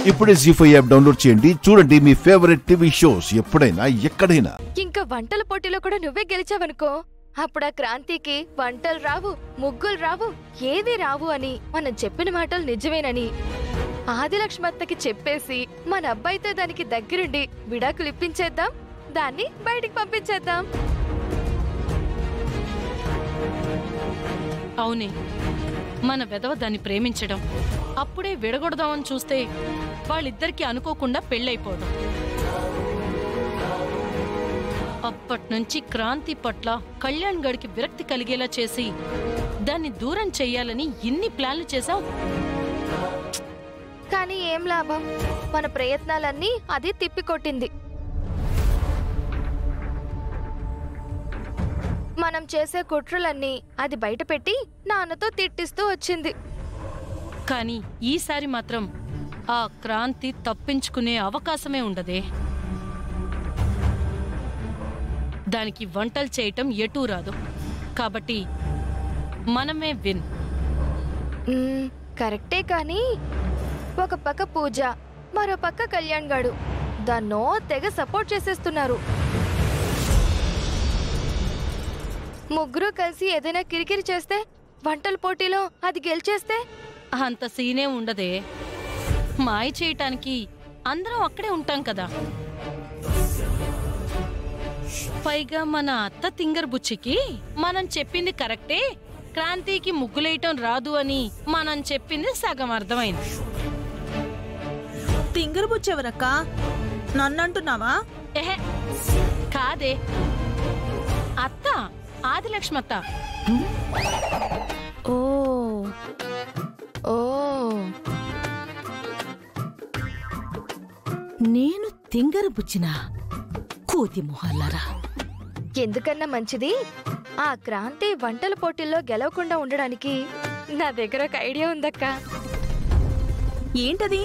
ఇప్పుడే జీ5 app download చేయండి. చూడండి మీ ఫేవరెట్ టీవీ షోస్ ఎప్పుడైనా ఎక్కడైనా. ఇంకా వంటల పోటీలో కూడా నువ్వే గెలిచావనుకో, అప్పుడా క్రాంతికి వంటలు రావు, ముగ్గులు రావు, ఏవి రావు అని మనం చెప్పిన మాటలు నిజమేనని ఆదిలక్ష్మత్తకి చెప్పేసి మన అబ్బాయితో దానికి దగ్గరుండి విడాకులు ఇప్పించేద్దాం, దాన్ని బయటికి పంపించేద్దాం. అవునే, మన వెధవ దాన్ని ప్రేమించడం, అప్పుడే విడగొడదామని చూస్తే వాళ్ళిద్దరికీ అనుకోకుండా పెళ్ళైపోవడం. అప్పట్నుంచి క్రాంతి పట్ల కళ్యాణ్ గడికి విరక్తి కలిగేలా చేసి దాన్ని దూరం చెయ్యాలని ఇన్ని ప్లాన్లు చేశాం. కానీ ఏం లాభం, మన ప్రయత్నాలన్నీ అది తిప్పికొట్టింది. మనం చేసే కుట్రలన్నీ అది బయటపెట్టి నాన్నతో తిట్టిస్తూ వచ్చింది. కానీ ఈసారి మాత్రం ఆ క్రాంతి తప్పించుకునే అవకాశమే ఉండదే. దానికి వంటలు చేయటం ఎటూ రాదు, కాబట్టి మనమే విన్. కరెక్టే, కానీ ఒక పక్క పూజ, మరో పక్క కళ్యాణ్ గాడు దాన్నో తెగ సపోర్ట్ చేసేస్తున్నారు. ముగ్గురు కలిసి ఏదైనా కిరికిరి చేస్తే, వంటల పోటీలో అది గెలిచేస్తే అంత సీనే ఉండదే. మాయ చేయటానికి అందరం అక్కడే ఉంటాం కదా. పైగా మన అత్త తింగర్ బుచ్చికి మనం చెప్పింది కరెక్టే, క్రాంతికి ముగ్గులేయటం రాదు అని మనం చెప్పింది సగం అర్థమైంది. తింగర్ బుచ్చెవరక్క? నన్నంటున్నావా? ఏహే కాదే, అత్త ఆదిలక్ష్మత్త. ఓ ఓ నేను తింగర బుచ్చినా? కోతి మొహాలారా. ఎందుకన్నా మంచిది, ఆ క్రాంతి వంటల పోటీల్లో గెలవకుండా ఉండడానికి నా దగ్గర ఒక ఐడియా ఉందక్క. ఏంటది?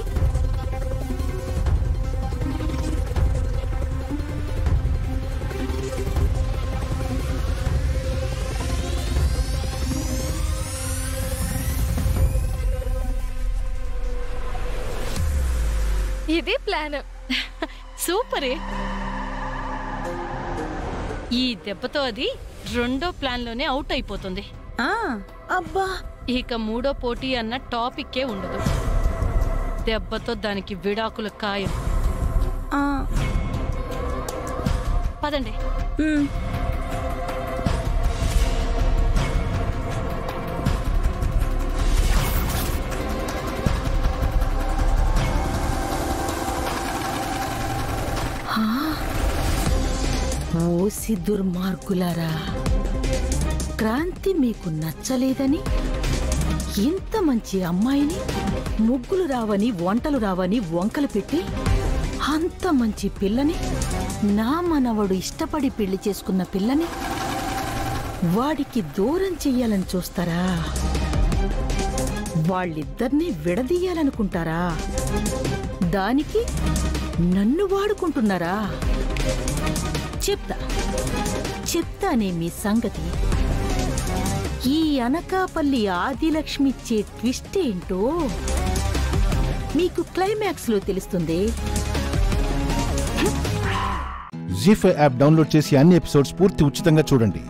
ఇది ప్లాన్. సూపరే. ఈ దెబ్బతో అది రెండో ప్లాన్లోనే అవుట్ అయిపోతుంది. అబ్బా, ఇక మూడో పోటీ అన్న టాపిక్కే ఉండదు. దెబ్బతో దానికి విడాకుల ఖాయం. పదండి. ఓసి దుర్మార్గులారా, క్రాంతి మీకు నచ్చలేదని ఇంత మంచి అమ్మాయిని ముగ్గులు రావని వంటలు రావని వంకలు పెట్టి అంత మంచి పిల్లని, నా మనవడు ఇష్టపడి పెళ్లి చేసుకున్న పిల్లని వాడికి దూరం చెయ్యాలని చూస్తారా? వాళ్ళిద్దరినీ విడదీయాలనుకుంటారా? దానికి నన్ను వాడుకుంటున్నారా? చెప్తానే మీ సంగతి. ఈ అనకాపల్లి ఆదిలక్ష్మిచ్చే ట్విస్ట్ ఏంటో మీకు క్లైమాక్స్ లో తెలుస్తుంది. జీ5 యాప్ డౌన్లోడ్ చేసి అన్ని ఎపిసోడ్స్ పూర్తి ఉచితంగా చూడండి.